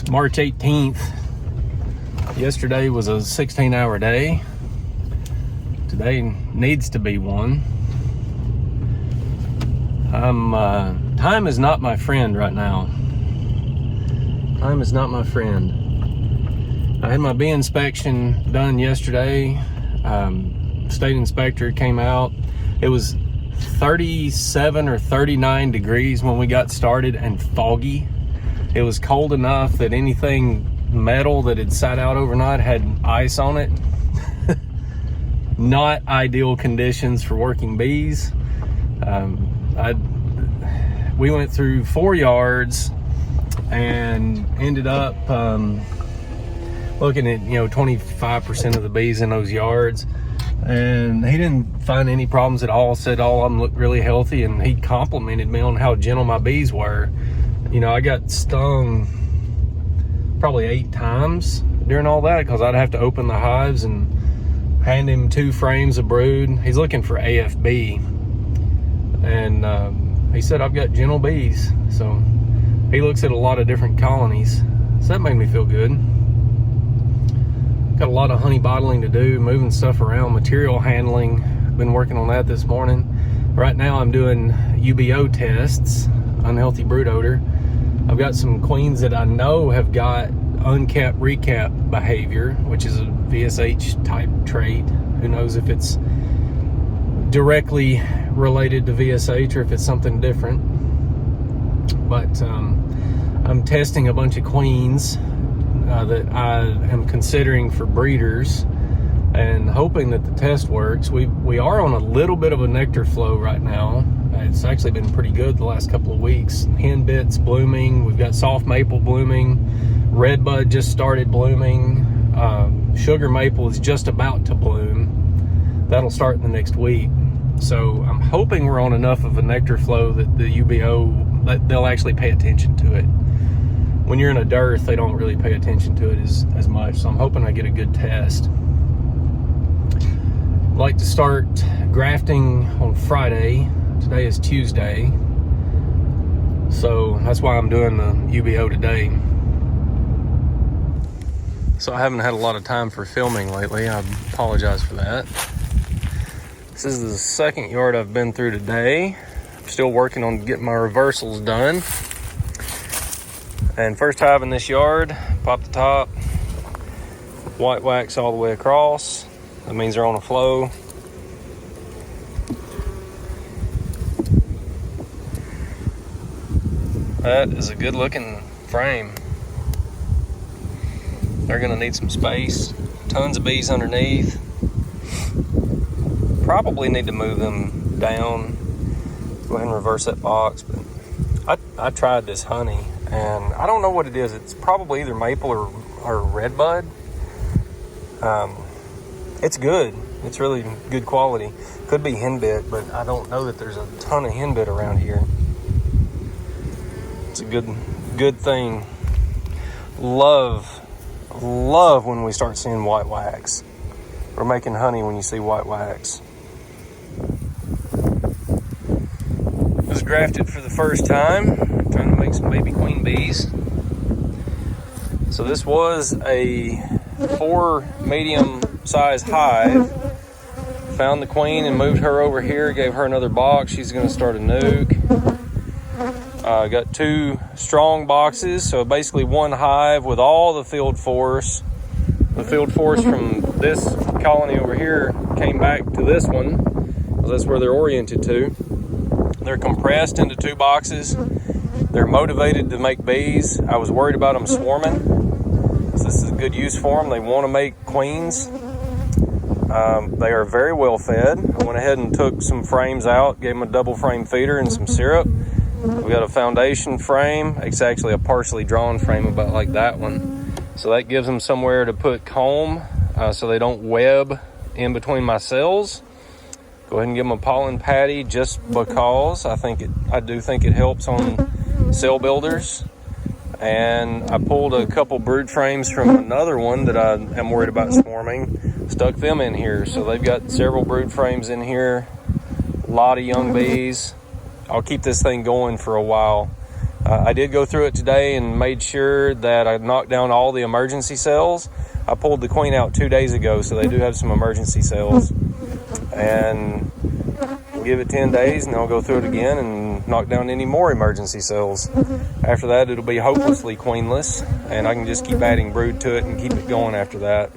March 18th. Yesterday was a 16-hour day. Today needs to be one. Time is not my friend right now. Time is not my friend. I had my bee inspection done yesterday. State inspector came out. It was 37 or 39 degrees when we got started and foggy. It was cold enough that anything metal that had sat out overnight had ice on it. Not ideal conditions for working bees. We went through 4 yards and ended up looking at 25% of the bees in those yards, and he didn't find any problems at all. Said all of them looked really healthy, and he complimented me on how gentle my bees were. I got stung probably 8 times during all that, because I'd have to open the hives and hand him 2 frames of brood. He's looking for AFB, and he said I've got gentle bees. So he looks at a lot of different colonies, so that made me feel good. Got a lot of honey bottling to do, moving stuff around, material handling. Been working on that this morning. Right now I'm doing UBO tests, unhealthy brood odor. I've got some queens that I know have got uncapped recap behavior, which is a VSH type trait. Who knows if it's directly related to VSH or if it's something different. But I'm testing a bunch of queens that I am considering for breeders, and hoping that the test works. We are on a little bit of a nectar flow right now. It's actually been pretty good the last couple of weeks. Hen bits blooming. We've got soft maple blooming. Redbud just started blooming. Sugar maple is just about to bloom. That'll start in the next week. So I'm hoping we're on enough of a nectar flow that the UBO, that they'll actually pay attention to it. When you're in a dearth, they don't really pay attention to it as much. So I'm hoping I get a good test. I'd like to start grafting on Friday. Today is Tuesday. So that's why I'm doing the UBO today. So I haven't had a lot of time for filming lately. I apologize for that. This is the second yard I've been through today. I'm still working on getting my reversals done. And first hive in this yard, pop the top, white wax all the way across. That means they're on a flow. That is a good looking frame. They're gonna need some space. Tons of bees underneath. Probably need to move them down. Go ahead and reverse that box. But I tried this honey, and I don't know what it is. It's probably either maple or redbud. It's good. It's really good quality. Could be henbit, but I don't know that there's a ton of henbit around here. It's a good thing. Love when we start seeing white wax. We're making honey when you see white wax. It was grafted for the first time. Trying to make some baby queen bees. So this was a 4 medium size hive. Found the queen and moved her over here. Gave her another box. She's going to start a nuke. Got 2 strong boxes, so basically 1 hive with all the field force. The field force from this colony over here came back to this one, because that's where they're oriented to. They're compressed into 2 boxes. They're motivated to make bees. I was worried about them swarming, so this is a good use for them. They want to make queens. They are very well fed. I went ahead and took some frames out, gave them a double frame feeder and some syrup. We got a foundation frame. It's actually a partially drawn frame about like that one. So that gives them somewhere to put comb so they don't web in between my cells. Go ahead and give them a pollen patty just because I do think it helps on cell builders. And I pulled a couple brood frames from another one that I am worried about swarming, stuck them in here. So they've got several brood frames in here, a lot of young bees. I'll keep this thing going for a while. I did go through it today and made sure that I knocked down all the emergency cells. I pulled the queen out 2 days ago, so they do have some emergency cells. And we'll give it 10 days and I'll go through it again and knock down any more emergency cells. After that, it'll be hopelessly queenless, and I can just keep adding brood to it and keep it going after that.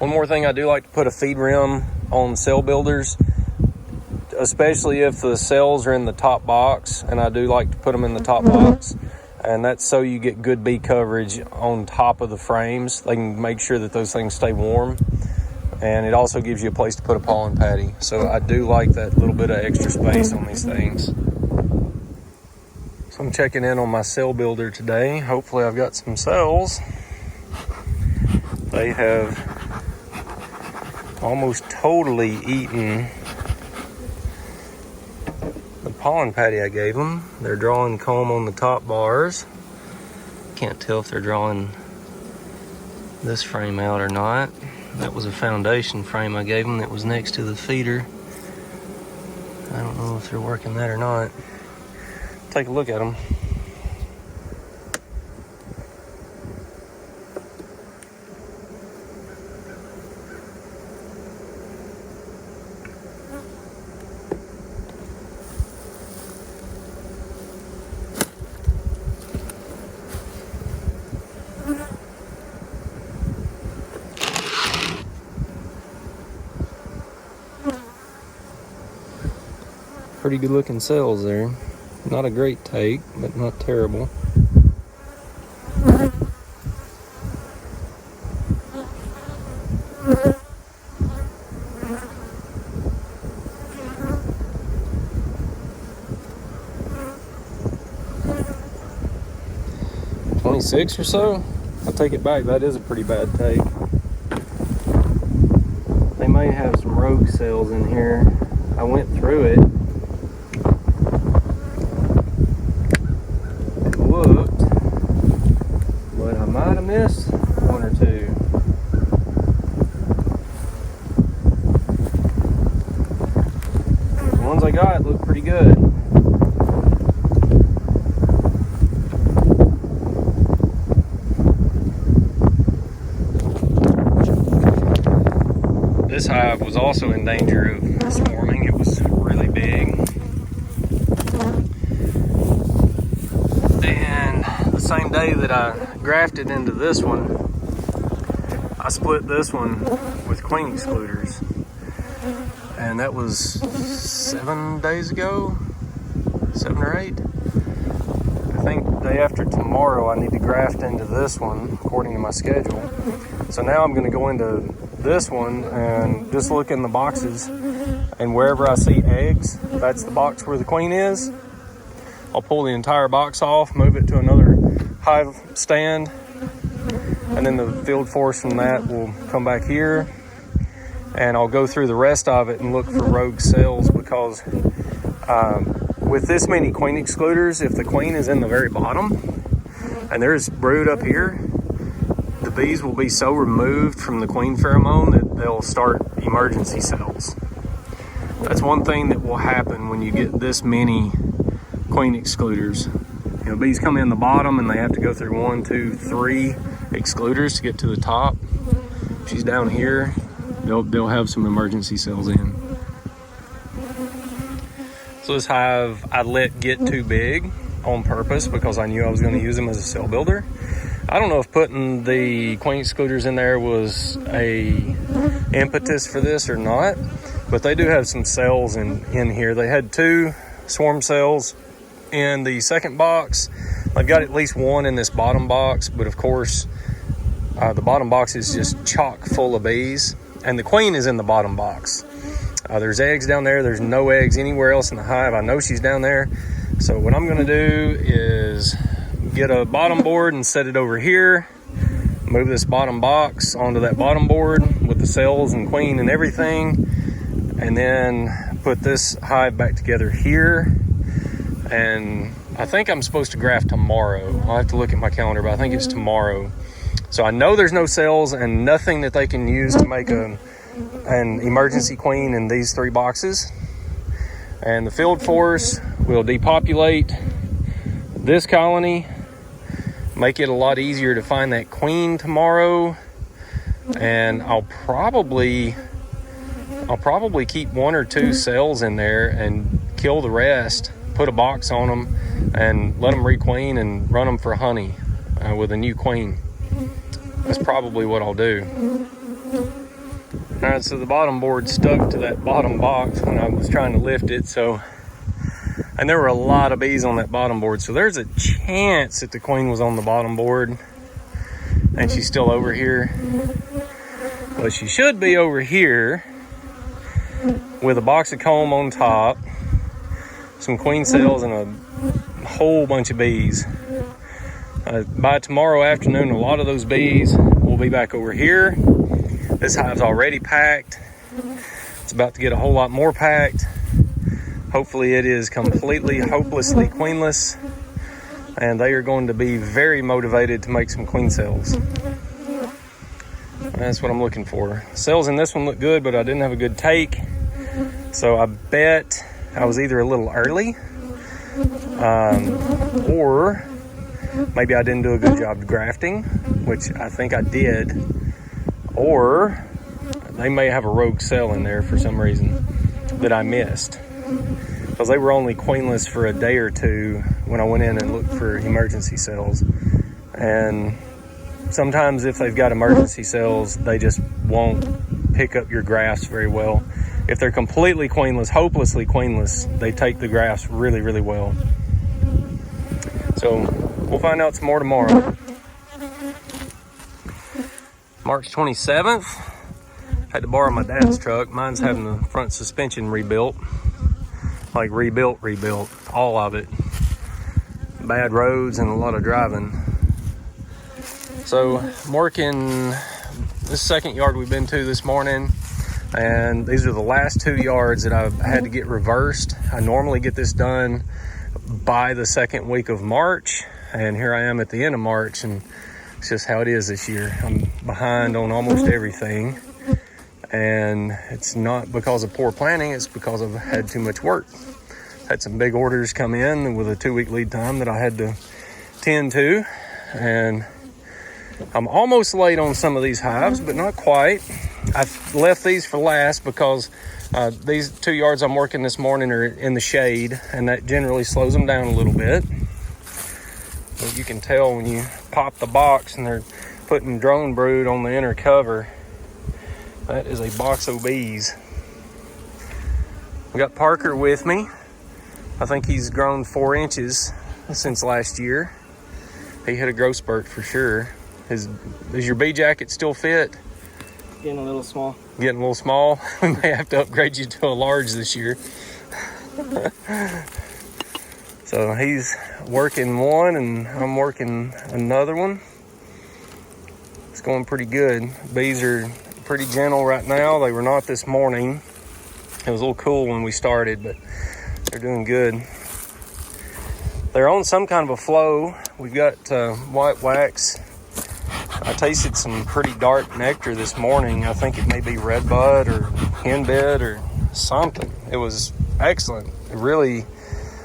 One more thing, I do like to put a feed rim on cell builders, especially if the cells are in the top box, and I do like to put them in the top box, and that's so you get good bee coverage on top of the frames. They can make sure that those things stay warm, and it also gives you a place to put a pollen patty. So I do like that little bit of extra space on these things. So I'm checking in on my cell builder today. Hopefully I've got some cells. They have almost totally eaten the pollen patty I gave them. They're drawing comb on the top bars. Can't tell if they're drawing this frame out or not. That was a foundation frame I gave them that was next to the feeder. I don't know if they're working that or not. Take a look at them. Pretty good looking cells there. Not a great take, but not terrible. $26 or so? I'll take it back, that is a pretty bad take. They may have some rogue cells in here. I went through it. Looked, but I might have missed one or two. The ones I got look pretty good. This hive was also in danger of swarming. It was really big. And the same day that I grafted into this one, I split this one with queen excluders. And that was 7 days ago, 7 or 8. I think the day after tomorrow I need to graft into this one according to my schedule. So now I'm gonna go into this one and just look in the boxes, and wherever I see eggs, that's the box where the queen is. I'll pull the entire box off, move it to another hive stand, and then the field force from that will come back here, and I'll go through the rest of it and look for rogue cells, because with this many queen excluders, if the queen is in the very bottom and there's brood up here, the bees will be so removed from the queen pheromone that they'll start emergency cells. That's one thing that will happen when you get this many queen excluders. You know, bees come in the bottom and they have to go through 1, 2, 3 excluders to get to the top. If she's down here, they'll have some emergency cells in. So this hive I let get too big on purpose because I knew I was going to use them as a cell builder. I don't know if putting the queen excluders in there was a impetus for this or not, but they do have some cells in here. They had 2 swarm cells in the second box. I've got at least 1 in this bottom box, but of course the bottom box is just chock full of bees, and the queen is in the bottom box. There's eggs down there. There's no eggs anywhere else in the hive. I know she's down there. So what I'm going to do is get a bottom board and set it over here. Move this bottom box onto that bottom board with the cells and queen and everything. And then put this hive back together here. And I think I'm supposed to graft tomorrow. I'll have to look at my calendar, but I think it's tomorrow. So I know there's no cells and nothing that they can use to make an emergency queen in these 3 boxes. And the field force We'll depopulate this colony, make it a lot easier to find that queen tomorrow, and I'll probably keep 1 or 2 cells in there and kill the rest, put a box on them, and let them requeen and run them for honey with a new queen. That's probably what I'll do. All right, so the bottom board stuck to that bottom box when I was trying to lift it, and there were a lot of bees on that bottom board, so there's a chance that the queen was on the bottom board and she's still over here. But she should be over here with a box of comb on top, some queen cells, and a whole bunch of bees. By tomorrow afternoon, a lot of those bees will be back over here. This hive's already packed. It's about to get a whole lot more packed. Hopefully it is completely, hopelessly queenless, and they are going to be very motivated to make some queen cells. That's what I'm looking for. Cells in this one look good, but I didn't have a good take. So I bet I was either a little early, or maybe I didn't do a good job grafting, which I think I did, or they may have a rogue cell in there for some reason that I missed, because they were only queenless for a day or two when I went in and looked for emergency cells. And sometimes if they've got emergency cells, they just won't pick up your grafts very well. If they're completely queenless, hopelessly queenless, they take the grafts really, really well. So we'll find out some more tomorrow. March 27th, had to borrow my dad's truck. Mine's having the front suspension rebuilt. Like rebuilt, all of it. Bad roads and a lot of driving. So I'm working this second yard we've been to this morning, and these are the last 2 yards that I've had to get reversed. I normally get this done by the second week of March, and here I am at the end of March, and it's just how it is this year. I'm behind on almost everything, and it's not because of poor planning, it's because I've had too much work. Had some big orders come in with a 2-week lead time that I had to tend to, and I'm almost late on some of these hives, but not quite. I've left these for last because these 2 yards I'm working this morning are in the shade, and that generally slows them down a little bit. But you can tell when you pop the box and they're putting drone brood on the inner cover, that is a box of bees. I got Parker with me. I think he's grown 4 inches since last year. He hit a growth spurt for sure. Does your bee jacket still fit? Getting a little small. Getting a little small? We may have to upgrade you to a large this year. So he's working one and I'm working another one. It's going pretty good. Bees are pretty gentle right now. They were not this morning. It was a little cool when we started, but they're doing good. They're on some kind of a flow. We've got white wax. I tasted some pretty dark nectar this morning. I think it may be redbud or henbed or something. It was excellent. Really,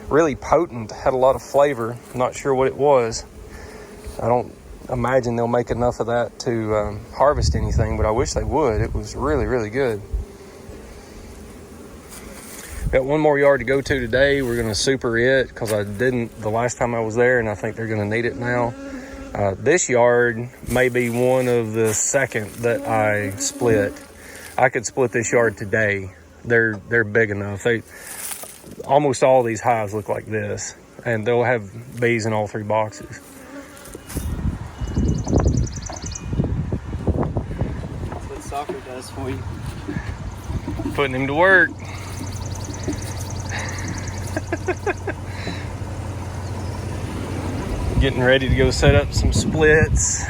really potent. Had a lot of flavor. I'm not sure what it was. I don't imagine they'll make enough of that to harvest anything, but I wish they would. It was really, really good. Got one more yard to go to today. We're going to super it because I didn't the last time I was there, and I think they're going to need it now. This yard may be one of the second that I split. I could split this yard today. They're big enough. Almost all these hives look like this, and they'll have bees in all 3 boxes. That's what soccer does for you. Putting him to work. Getting ready to go set up some splits.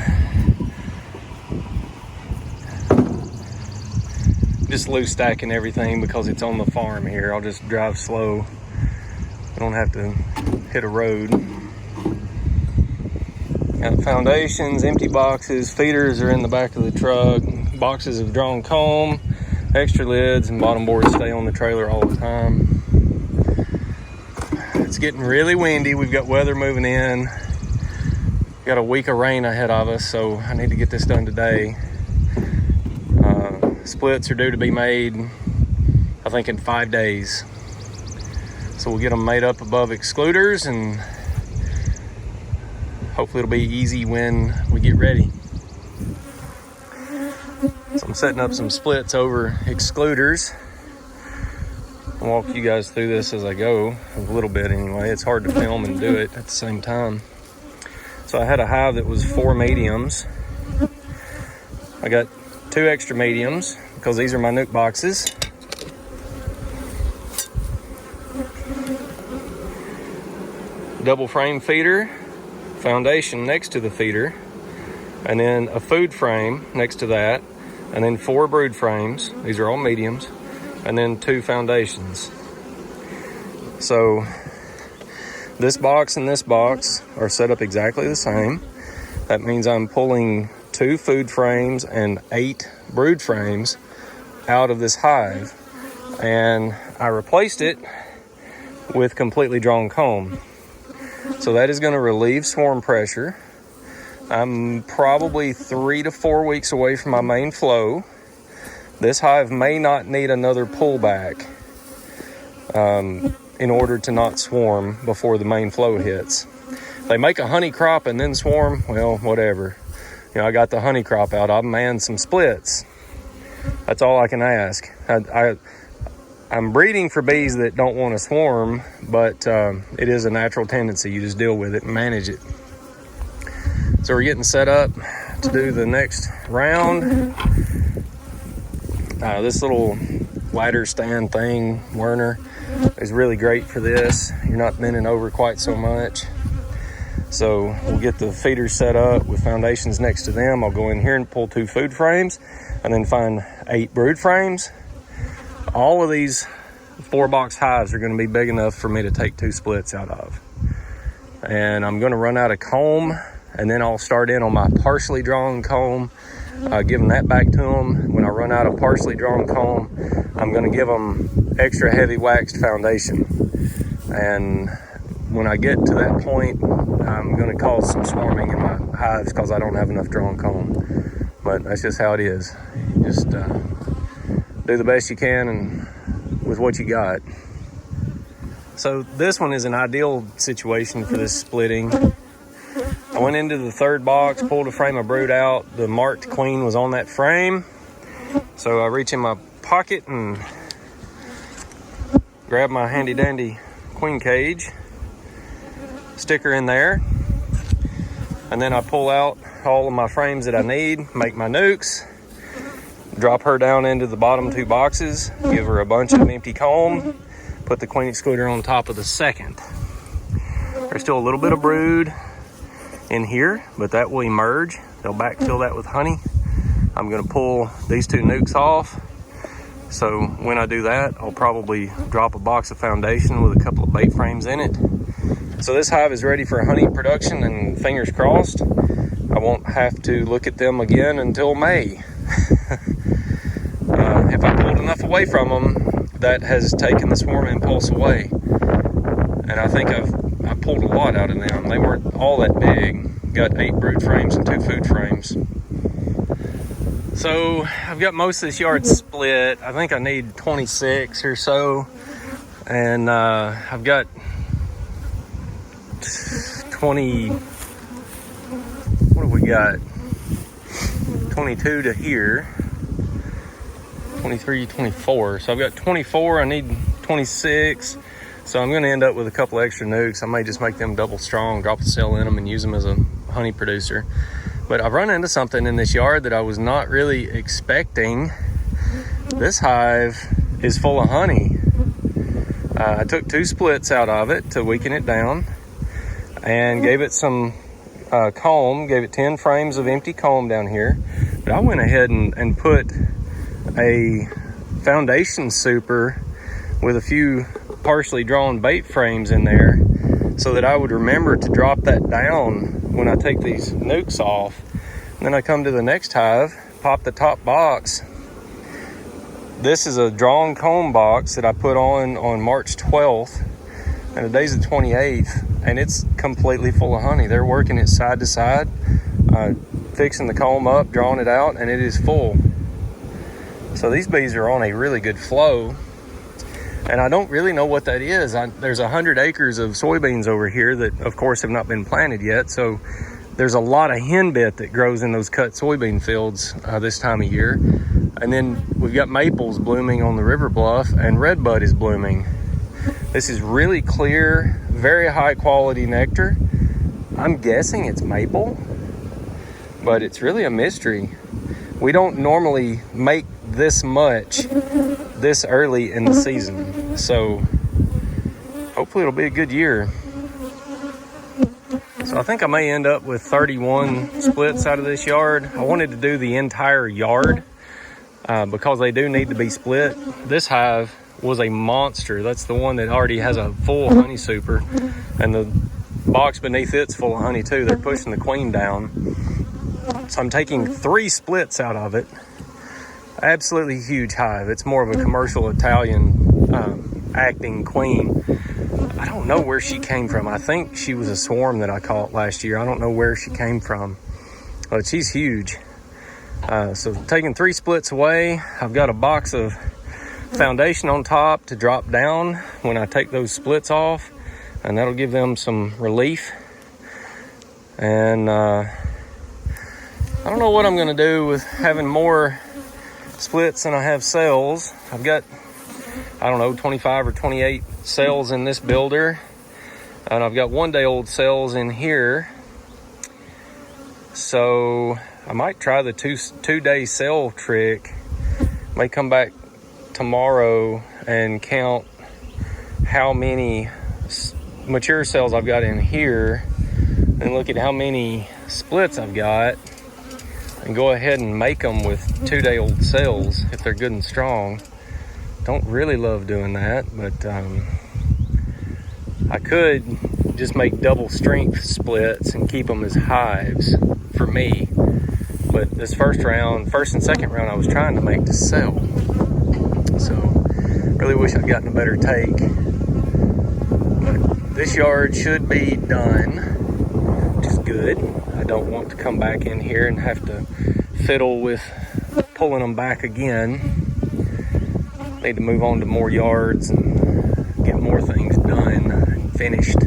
Just loose stacking everything because it's on the farm here. I'll just drive slow. I don't have to hit a road. Got foundations, empty boxes, feeders are in the back of the truck, boxes of drawn comb, extra lids, and bottom boards stay on the trailer all the time. getting really windy. We've got weather moving in. Got a week of rain ahead of us, so I need to get this done today. Splits are due to be made, I think, in 5 days. So we'll get them made up above excluders, and hopefully it'll be easy when we get ready. So I'm setting up some splits over excluders. I'll walk you guys through this as I go, a little bit anyway. It's hard to film and do it at the same time. So I had a hive that was 4 mediums. I got 2 extra mediums because these are my nuke boxes. Double frame feeder, foundation next to the feeder, and then a food frame next to that, and then 4 brood frames. These are all mediums, and then 2 foundations. So this box and this box are set up exactly the same. That means I'm pulling 2 food frames and 8 brood frames out of this hive, and I replaced it with completely drawn comb. So that is going to relieve swarm pressure. I'm probably 3 to 4 weeks away from my main flow. This hive may not need another pullback in order to not swarm before the main flow hits. They make a honey crop and then swarm, well, whatever. You know, I got the honey crop out. I've manned some splits. That's all I can ask. I'm breeding for bees that don't want to swarm, but it is a natural tendency. You just deal with it and manage it. So we're getting set up to do the next round. This little ladder stand thing, Werner, is really great for this. You're not bending over quite so much. So we'll get the feeders set up with foundations next to them. I'll go in here and pull 2 food frames and then find 8 brood frames. All of these 4-box hives are going to be big enough for me to take 2 splits out of. And I'm going to run out of comb, and then I'll start in on my partially drawn comb, giving that back to them. When I run out of partially drawn comb, I'm going to give them extra heavy waxed foundation. And when I get to that point, I'm going to cause some swarming in my hives because I don't have enough drawn comb. But that's just how it is. Just do the best you can and with what you got. So this one is an ideal situation for this splitting. I went into the 3rd box, pulled a frame of brood out. The marked queen was on that frame. So I reach in my pocket and grab my handy dandy queen cage, stick her in there, and then I pull out all of my frames that I need, make my nukes, drop her down into the bottom 2 boxes, give her a bunch of empty comb, put the queen excluder on top of the 2nd. There's still a little bit of brood in here, but that will emerge. They'll backfill that with honey. I'm going to pull these 2 nukes off. So when I do that, I'll probably drop a box of foundation with a couple of bait frames in it. So this hive is ready for honey production, and fingers crossed, I won't have to look at them again until May. If I pulled enough away from them, that has taken the swarm impulse away. And I think I pulled a lot out of them. They weren't all that big. Got 8 brood frames and 2 food frames. So I've got most of this yard split. I think I need 26 or so. And I've got 20, what have we got? 22 to here. 23, 24. So I've got 24. I need 26. So I'm going to end up with a couple extra nukes. I may just make them double strong, drop the cell in them, and use them as a honey producer. But I've run into something in this yard that I was not really expecting. This hive is full of honey. I took 2 splits out of it to weaken it down and gave it some comb, gave it 10 frames of empty comb down here. But I went ahead and put a foundation super with a few partially drawn bait frames in there so that I would remember to drop that down when I take these nukes off. And then I come to the next hive, pop the top box. This is a drawn comb box that I put on March 12th. and today's the 28th, and it's completely full of honey. They're working it side to side, fixing the comb up, drawing it out, and it is full. So these bees are on a really good flow, and I don't really know what that is. There's 100 acres of soybeans over here that, of course, have not been planted yet, so there's a lot of henbit that grows in those cut soybean fields this time of year. And then we've got maples blooming on the river bluff, and redbud is blooming. This is really clear, very high quality nectar. I'm guessing it's maple, but it's really a mystery. We don't normally make this much this early in the season, so hopefully it'll be a good year. So I think I may end up with 31 splits out of this yard. I wanted to do the entire yard because they do need to be split. This hive was a monster. That's the one that already has a full honey super, and the box beneath it's full of honey too. They're pushing the queen down. So I'm taking 3 splits out of it. Absolutely huge hive. It's more of a commercial Italian acting queen. I don't know where she came from. I think she was a swarm that I caught last year. I don't know where she came from, but she's huge. So taking 3 splits away, I've got a box of foundation on top to drop down when I take those splits off, and that'll give them some relief. And I don't know what I'm gonna do with having more splits than I have cells. I've got, I don't know, 25 or 28 cells in this builder, and I've got 1-day-old cells in here. So I might try the two-day cell trick. May come back tomorrow and count how many mature cells I've got in here, and look at how many splits I've got, and go ahead and make them with 2-day-old cells if they're good and strong. Don't really love doing that, but I could just make double strength splits and keep them as hives for me. But this first and second round, I was trying to make the cell. So really wish I'd gotten a better take. But this yard should be done, which is good. I don't want to come back in here and have to fiddle with pulling them back again. Need to move on to more yards and get more things done and finished.